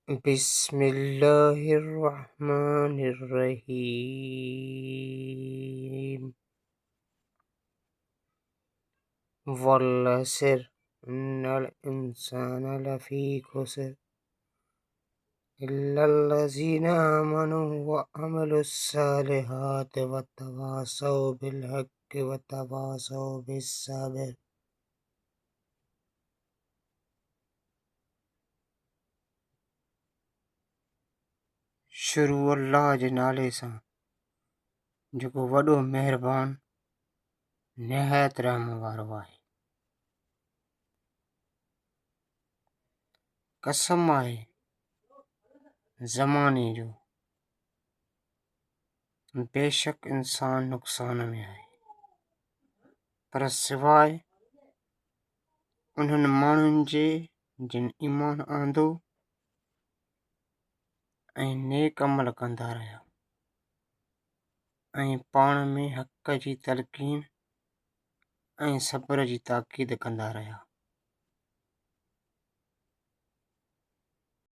बिस्मिल्लाहिर्रहमानिर्रहीम। वल्लसर इन्नल इंसाना लफी खुसर इल्लल्लज़ीना आमनू व अमिलुस्सालिहाति वतवासौ बिलहक्कि वतवासौ बिस्सब्र। शुरू अल्लाह जे नाले सां जेको वॾो महिरबान निहायत रहम वारो आहे। कसम आहे ज़माने जो, बेशक इंसान नुक़सान में आहे, पर सिवाय उन्हनि माण्हुनि जे जिन ईमान आंदो ऐं नेक अमल कंदा रहिया ऐं पाण में हक़ जी तलक़ीन ऐं सब्र जी ताक़ीद कंदा रहिया।